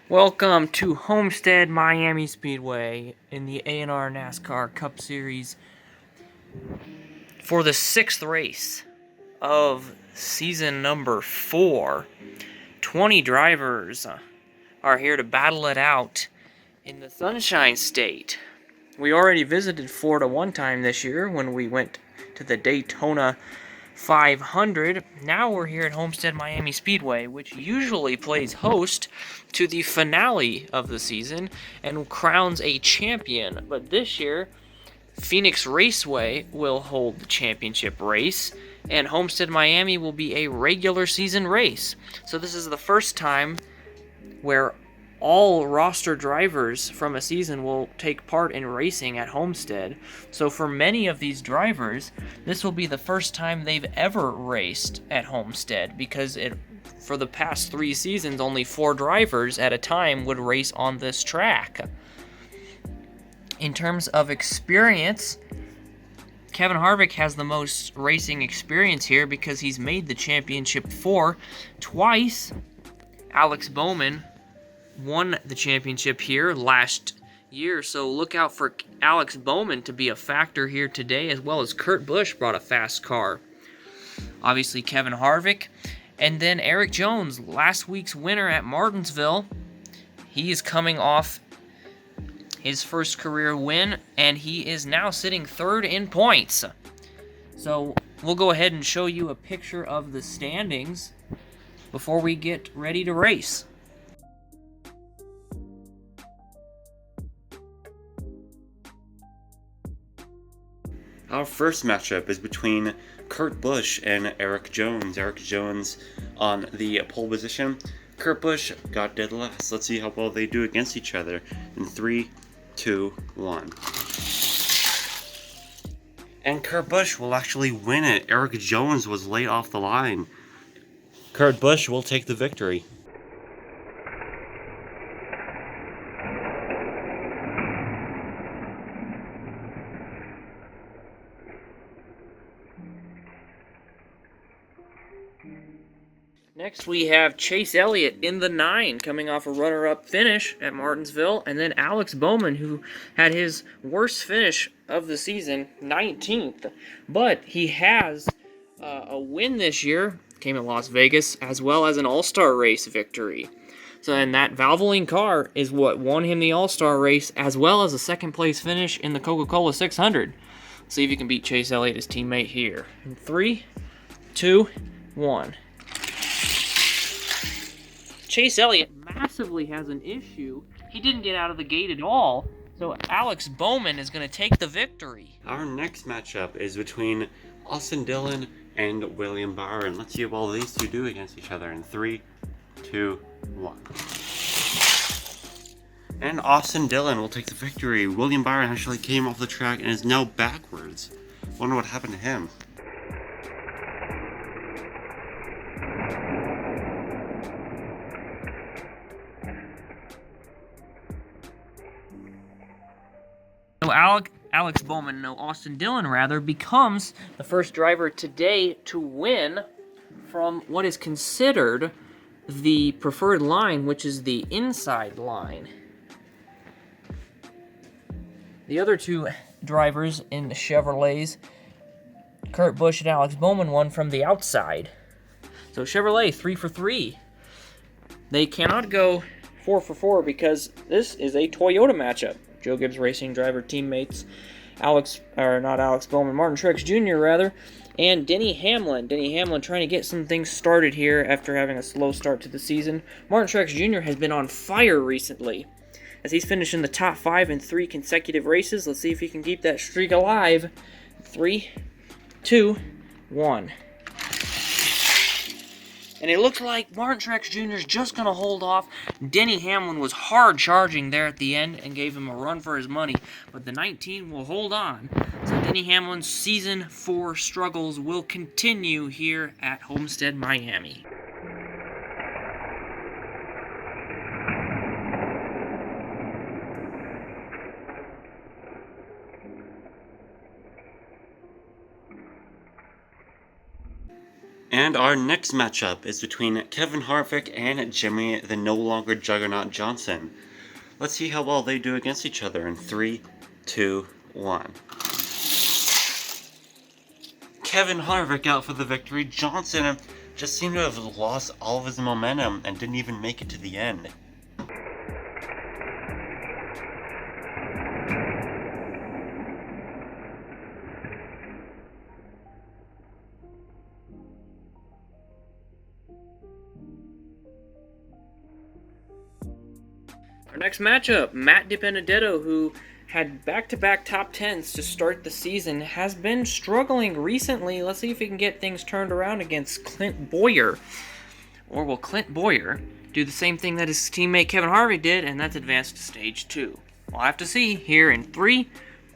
Welcome to Homestead Miami Speedway in the A&R Nascar Cup Series for the 6th race of season number 4. 20 drivers are here to battle it out in the Sunshine State. We already visited Florida one time this year when we went to the Daytona 500. Now we're here at Homestead Miami Speedway, which usually plays host to the finale of the season and crowns a champion. But this year, Phoenix Raceway will hold the championship race, and Homestead Miami will be a regular season race. So this is the first time where all roster drivers from a season will take part in racing at Homestead. So for many of these drivers, this will be the first time they've ever raced at Homestead, because for the past 3 seasons, only 4 drivers at a time would race on this track. In terms of experience, Kevin Harvick has the most racing experience here because he's made the championship 4 twice. Alex Bowman won the championship here last year, so look out for Alex Bowman to be a factor here today, as well as Kurt Busch brought a fast car. Obviously Kevin Harvick, and then Erik Jones, last week's winner at Martinsville. He is coming off his first career win, and he is now sitting 3rd in points. So we'll go ahead and show you a picture of the standings before we get ready to race. Our first matchup is between Kurt Busch and Erik Jones. Erik Jones on the pole position. Kurt Busch got dead last. Let's see how well they do against each other in 3, 2, 1. And Kurt Busch will actually win it. Erik Jones was late off the line. Kurt Busch will take the victory. Next, we have Chase Elliott in the 9, coming off a runner-up finish at Martinsville, and then Alex Bowman, who had his worst finish of the season, 19th. But he has a win this year, came at Las Vegas, as well as an All-Star race victory. So, and that Valvoline car is what won him the All-Star race, as well as a second-place finish in the Coca-Cola 600. Let's see if you can beat Chase Elliott, his teammate, here. In 3, 2, 1. Chase Elliott massively has an issue. He didn't get out of the gate at all, so Alex Bowman is going to take the victory. Our next matchup is between Austin Dillon and William Byron. Let's see how well these two do against each other in 3, 2, 1. And Austin Dillon will take the victory. William Byron actually came off the track and is now backwards. Wonder what happened to him. So Austin Dillon rather, becomes the first driver today to win from what is considered the preferred line, which is the inside line. The other 2 drivers in the Chevrolets, Kurt Busch and Alex Bowman, won from the outside. So Chevrolet 3 for 3. They cannot go 4 for 4 because this is a Toyota matchup. Joe Gibbs Racing driver teammates Martin Truex Jr. rather, and Denny Hamlin. Denny Hamlin trying to get some things started here after having a slow start to the season. Martin Truex Jr. has been on fire recently, as he's finished in the top 5 in 3 consecutive races. Let's see if he can keep that streak alive. 3, 2, 1. And it looked like Martin Truex Jr. is just going to hold off. Denny Hamlin was hard charging there at the end and gave him a run for his money. But the 19 will hold on. So Denny Hamlin's Season 4 struggles will continue here at Homestead Miami. And And our next matchup is between Kevin Harvick and Jimmy the no longer Juggernaut Johnson. Let's see how well they do against each other in 3, 2, 1. Kevin Harvick out for the victory. Johnson just seemed to have lost all of his momentum and didn't even make it to the end. Our next matchup, Matt DiBenedetto, who had back-to-back top 10s to start the season, has been struggling recently. Let's see if he can get things turned around against Clint Bowyer. Or will Clint Bowyer do the same thing that his teammate Kevin Harvick did, and that's advance to stage 2. We'll have to see here in 3,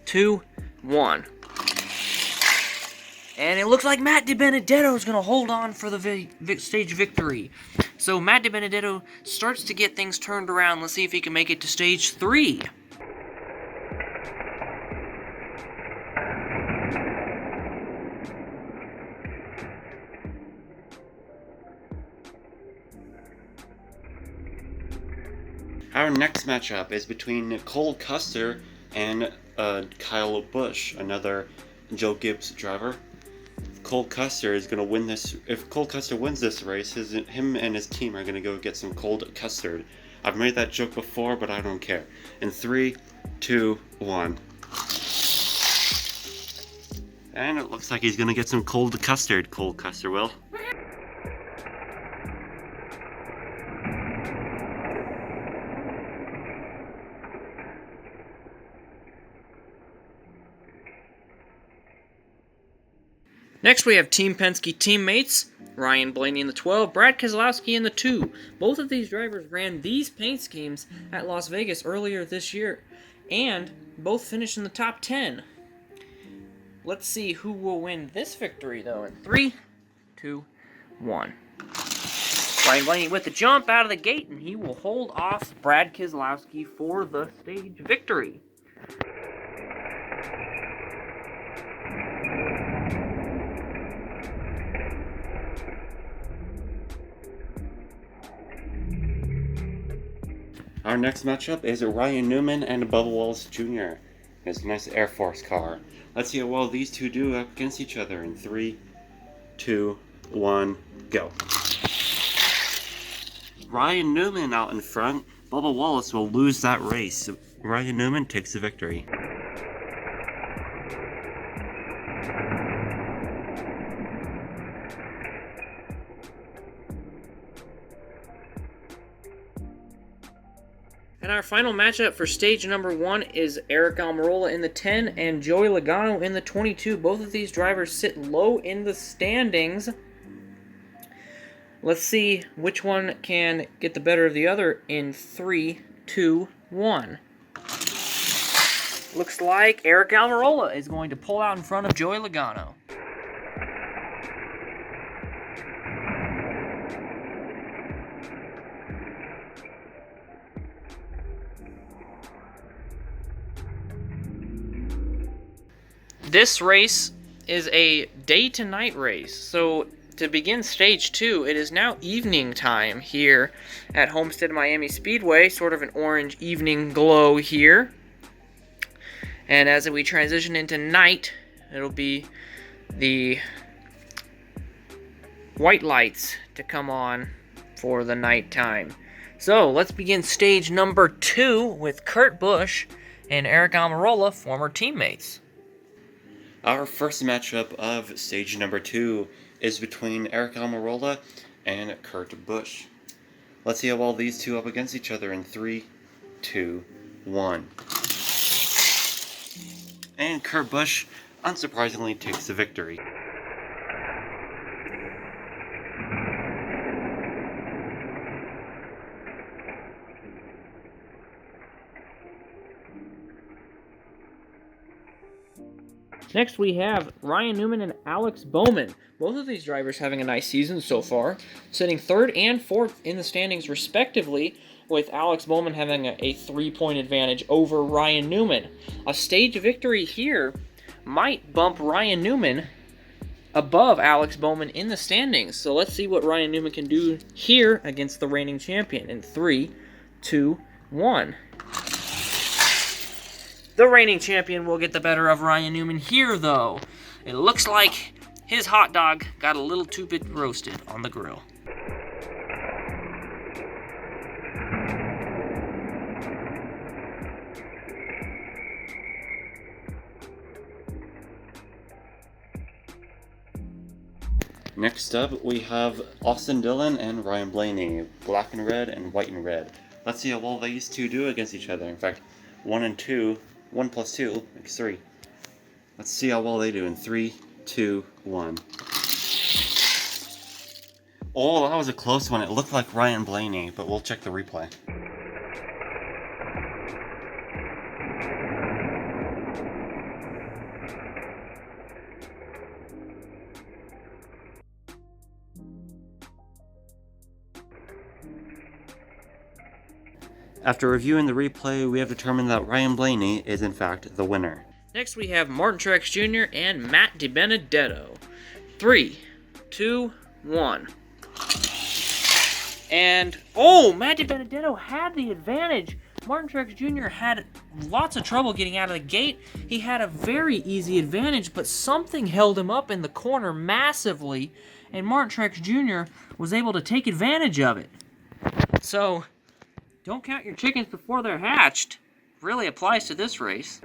2, 1. And it looks like Matt DiBenedetto is going to hold on for the stage victory. So Matt DiBenedetto starts to get things turned around. Let's see if he can make it to stage 3. Our next matchup is between Cole Custer and Kyle Busch, another Joe Gibbs driver. Cole Custer is going to win this. If Cole Custer wins this race, him and his team are going to go get some cold custard. I've made that joke before, but I don't care. In 3, 2, 1. And it looks like he's going to get some cold custard. Cole Custer will. Next, we have Team Penske teammates, Ryan Blaney in the 12, Brad Keselowski in the 2. Both of these drivers ran these paint schemes at Las Vegas earlier this year, and both finished in the top 10. Let's see who will win this victory, though, in 3, 2, 1. Ryan Blaney with the jump out of the gate, and he will hold off Brad Keselowski for the stage victory. Our next matchup is Ryan Newman and Bubba Wallace Jr. His nice Air Force car. Let's see how well these two do up against each other in 3, 2, 1, go. Ryan Newman out in front. Bubba Wallace will lose that race. Ryan Newman takes the victory. And our final matchup for stage number 1 is Eric Almirola in the 10 and Joey Logano in the 22. Both of these drivers sit low in the standings. Let's see which one can get the better of the other in 3, 2, 1. Looks like Eric Almirola is going to pull out in front of Joey Logano. This race is a day to night race, so to begin stage 2, it is now evening time here at Homestead Miami Speedway, sort of an orange evening glow here. And as we transition into night, it'll be the white lights to come on for the nighttime. So let's begin stage number 2 with Kurt Busch and Eric Almirola, former teammates. Our first matchup of stage number 2 is between Eric Almirola and Kurt Busch. Let's see how well these two up against each other in 3, 2, 1. And Kurt Busch, unsurprisingly, takes the victory. Next, we have Ryan Newman and Alex Bowman. Both of these drivers having a nice season so far, sitting 3rd and 4th in the standings respectively, with Alex Bowman having a 3-point advantage over Ryan Newman. A stage victory here might bump Ryan Newman above Alex Bowman in the standings. So let's see what Ryan Newman can do here against the reigning champion in 3, 2, 1. The reigning champion will get the better of Ryan Newman here, though. It looks like his hot dog got a little too bit roasted on the grill. Next up, we have Austin Dillon and Ryan Blaney, black and red and white and red. Let's see how well these two do against each other. In fact, 1 and 2, 1 plus 2 makes 3. Let's see how well they do in 3, 2, 1. Oh, that was a close one. It looked like Ryan Blaney, but we'll check the replay. After reviewing the replay, we have determined that Ryan Blaney is in fact the winner. Next we have Martin Truex Jr. and Matt DiBenedetto. 3, 2, 1. And, oh, Matt DiBenedetto had the advantage. Martin Truex Jr. had lots of trouble getting out of the gate. He had a very easy advantage, but something held him up in the corner massively, and Martin Truex Jr. was able to take advantage of it. So, don't count your chickens before they're hatched. Really applies to this race.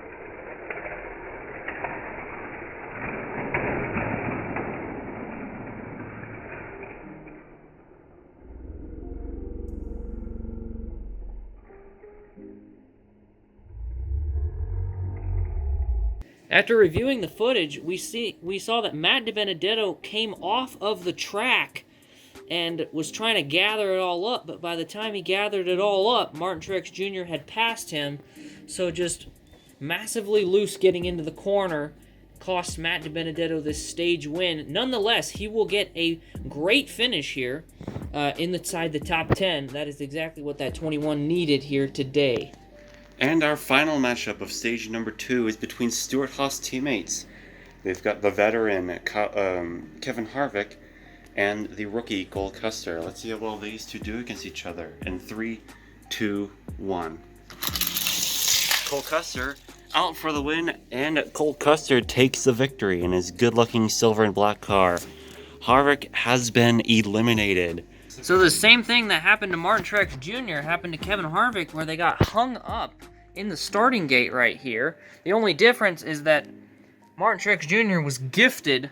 After reviewing the footage, we saw that Matt DiBenedetto came off of the track and was trying to gather it all up, but by the time he gathered it all up, Martin Truex Jr. had passed him, so just massively loose getting into the corner cost Matt DiBenedetto this stage win. Nonetheless, he will get a great finish here inside the top 10. That is exactly what that 21 needed here today. And our final matchup of stage number 2 is between Stewart-Haas teammates. We've got the veteran Kevin Harvick and the rookie Cole Custer. Let's see how well these two do against each other in 3, 2, 1. Cole Custer out for the win, and Cole Custer takes the victory in his good-looking silver and black car. Harvick has been eliminated. So the same thing that happened to Martin Truex Jr. happened to Kevin Harvick, where they got hung up in the starting gate right here. The only difference is that Martin Truex Jr. was gifted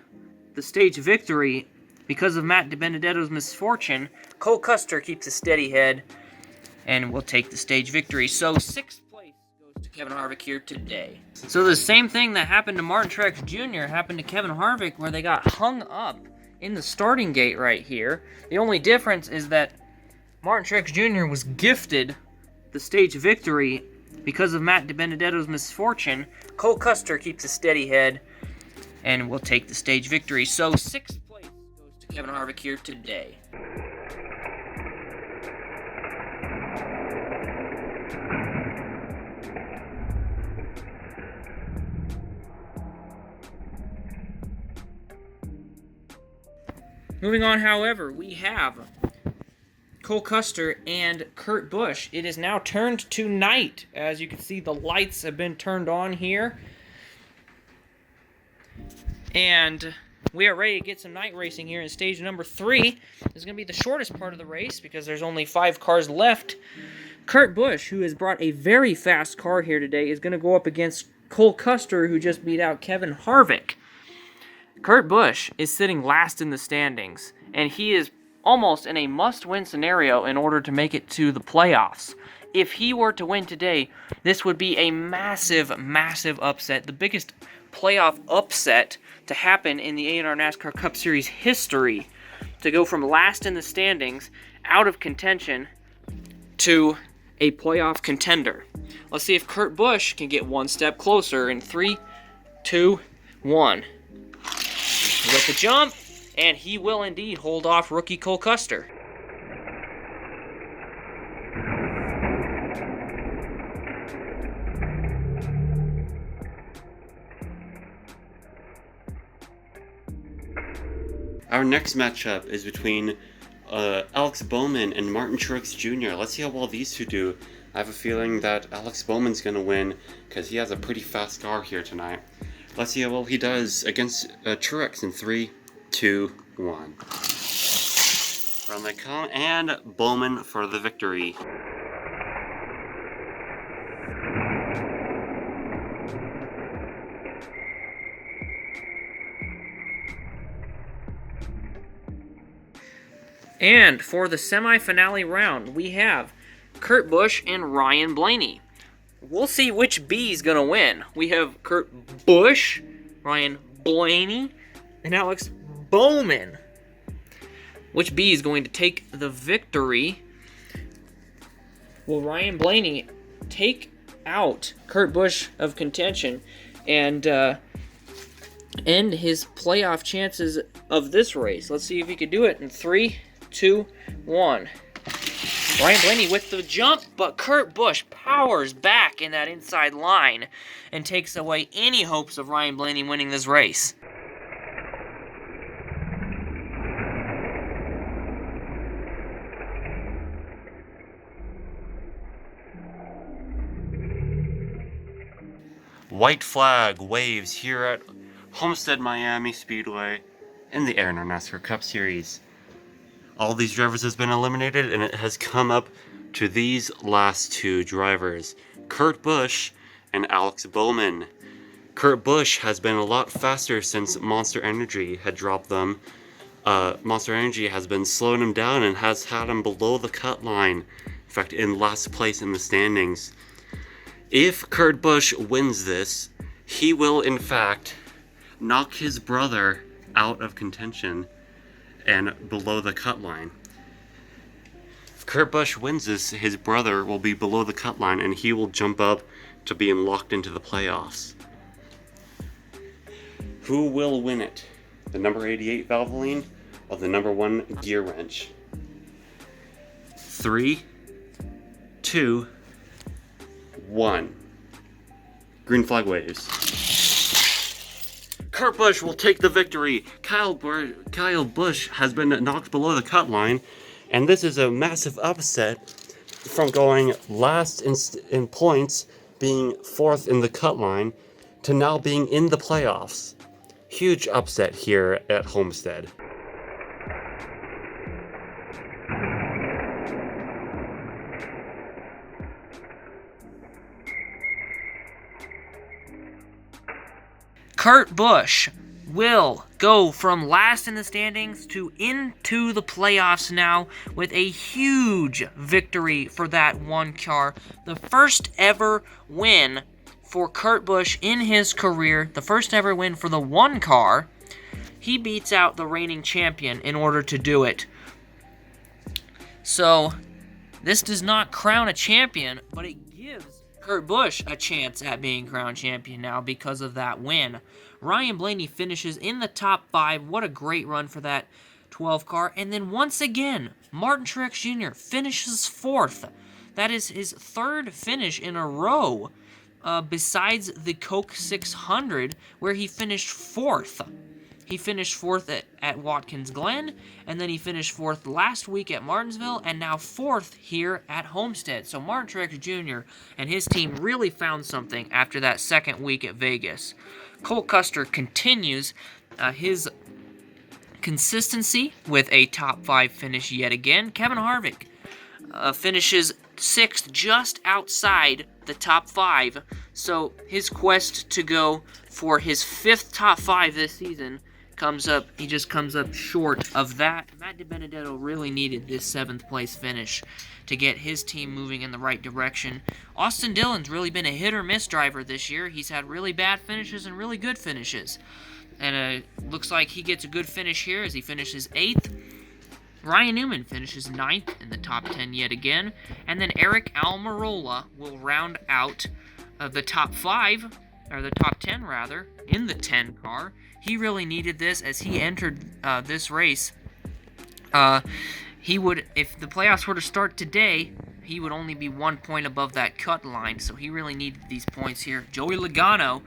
the stage victory because of Matt DiBenedetto's misfortune. Cole Custer keeps a steady head and will take the stage victory. So 6th place goes to Kevin Harvick here today. So the same thing that happened to Martin Truex Jr. happened to Kevin Harvick, where they got hung up in the starting gate right here. The only difference is that Martin Truex Jr. was gifted the stage victory because of Matt DiBenedetto's misfortune. Cole Custer keeps a steady head and will take the stage victory. So 6th place goes to Kevin Harvick here today. Moving on, however, we have Cole Custer and Kurt Busch. It is now turned to night. As you can see, the lights have been turned on here. And we are ready to get some night racing here in stage number 3. This is going to be the shortest part of the race because there's only 5 cars left. Kurt Busch, who has brought a very fast car here today, is going to go up against Cole Custer, who just beat out Kevin Harvick. Kurt Busch is sitting last in the standings, and he is almost in a must-win scenario in order to make it to the playoffs. If he were to win today, this would be a massive, massive upset. The biggest playoff upset to happen in the A&R NASCAR Cup Series history, to go from last in the standings, out of contention, to a playoff contender. Let's see if Kurt Busch can get one step closer in 3, 2, 1. With the jump, and he will indeed hold off rookie Cole Custer. Our next matchup is between Alex Bowman and Martin Truex Jr. Let's see how well these two do. I have a feeling that Alex Bowman's going to win because he has a pretty fast car here tonight. Let's see how well he does against Truex in 3, 2, 1. Round they come, and Bowman for the victory. And for the semifinale round, we have Kurt Busch and Ryan Blaney. We'll see which B is going to win. We have Kurt Busch, Ryan Blaney, and Alex Bowman. Which B is going to take the victory? Will Ryan Blaney take out Kurt Busch of contention and end his playoff chances of this race? Let's see if he can do it in 3, 2, 1. Ryan Blaney with the jump, but Kurt Busch powers back in that inside line and takes away any hopes of Ryan Blaney winning this race. White flag waves here at Homestead Miami Speedway in the A&R Nascar Cup Series. All these drivers has been eliminated, and it has come up to these last two drivers, Kurt Busch and Alex Bowman. Kurt Busch has been a lot faster since Monster Energy had dropped them. Monster Energy has been slowing him down and has had him below the cut line. In fact, in last place in the standings. If Kurt Busch wins this, he will in fact knock his brother out of contention and below the cut line. If Kurt Busch wins this, his brother will be below the cut line and he will jump up to being locked into the playoffs. Who will win it? The number 88 Valvoline or the number 1 gear wrench? 3, 2, 1. Green flag waves. Kurt Busch will take the victory. Kyle Busch has been knocked below the cut line, and this is a massive upset from going last in points, being 4th in the cut line, to now being in the playoffs. Huge upset here at Homestead. Kurt Busch will go from last in the standings to into the playoffs now with a huge victory for that one car. The first ever win for Kurt Busch in his career, the first ever win for the one car. He beats out the reigning champion in order to do it. So, this does not crown a champion, but it gives Kurt Busch a chance at being crowned champion now because of that win. Ryan Blaney finishes in the top 5. What a great run for that 12 car. And then once again, Martin Truex Jr. finishes 4th. That is his 3rd finish in a row, besides the Coke 600, where he finished 4th. He finished 4th at Watkins Glen, and then he finished 4th last week at Martinsville, and now 4th here at Homestead. So Martin Truex Jr. and his team really found something after that second week at Vegas. Cole Custer continues his consistency with a top 5 finish yet again. Kevin Harvick finishes 6th, just outside the top 5. So his quest to go for his 5th top 5 this season he just comes up short of that. Matt DiBenedetto really needed this 7th place finish to get his team moving in the right direction. Austin Dillon's really been a hit-or-miss driver this year. He's had really bad finishes and really good finishes. And looks like he gets a good finish here as he finishes 8th. Ryan Newman finishes 9th in the top 10 yet again. And then Eric Almirola will round out the top 5, or the top 10 rather, in the 10 car. He really needed this as he entered this race. He would, if the playoffs were to start today, he would only be 1 point above that cut line, so he really needed these points here. Joey Logano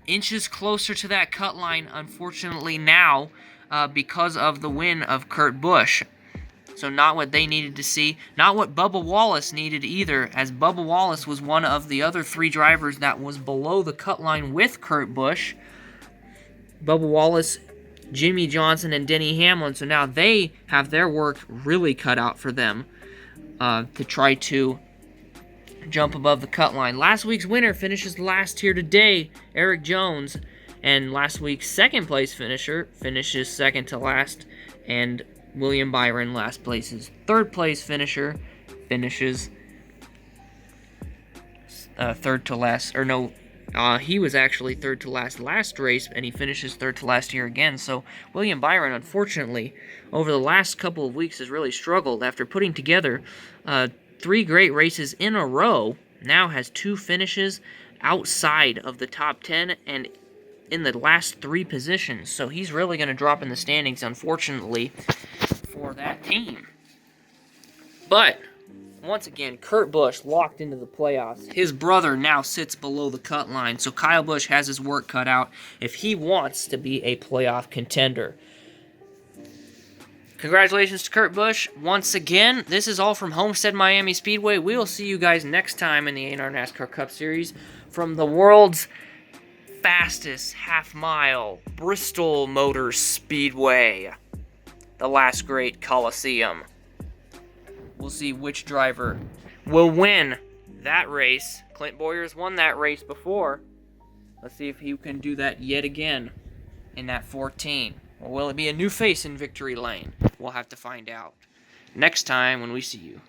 inches closer to that cut line, unfortunately now, because of the win of Kurt Busch. So not what they needed to see, not what Bubba Wallace needed either, as Bubba Wallace was one of the other 3 drivers that was below the cut line with Kurt Busch. Bubba Wallace, Jimmy Johnson, and Denny Hamlin, so now they have their work really cut out for them to try to jump above the cut line. Last week's winner finishes last here today, Erik Jones, and last week's second place finisher finishes second to last, and William Byron, last place's third place finisher, finishes third to last, or no, he was actually third to last race, and he finishes third to last here again. So William Byron, unfortunately, over the last couple of weeks has really struggled after putting together 3 great races in a row. Now has 2 finishes outside of the top 10 and in the last 3 positions. So he's really going to drop in the standings, unfortunately, for that team. But once again, Kurt Busch locked into the playoffs. His brother now sits below the cut line, so Kyle Busch has his work cut out if he wants to be a playoff contender. Congratulations to Kurt Busch. Once again, this is all from Homestead Miami Speedway. We will see you guys next time in the A&R Nascar Cup Series from the world's fastest half-mile Bristol Motor Speedway, the last great Coliseum. We'll see which driver will win that race. Clint Boyer's won that race before. Let's see if he can do that yet again in that 14. Or will it be a new face in victory lane? We'll have to find out next time when we see you.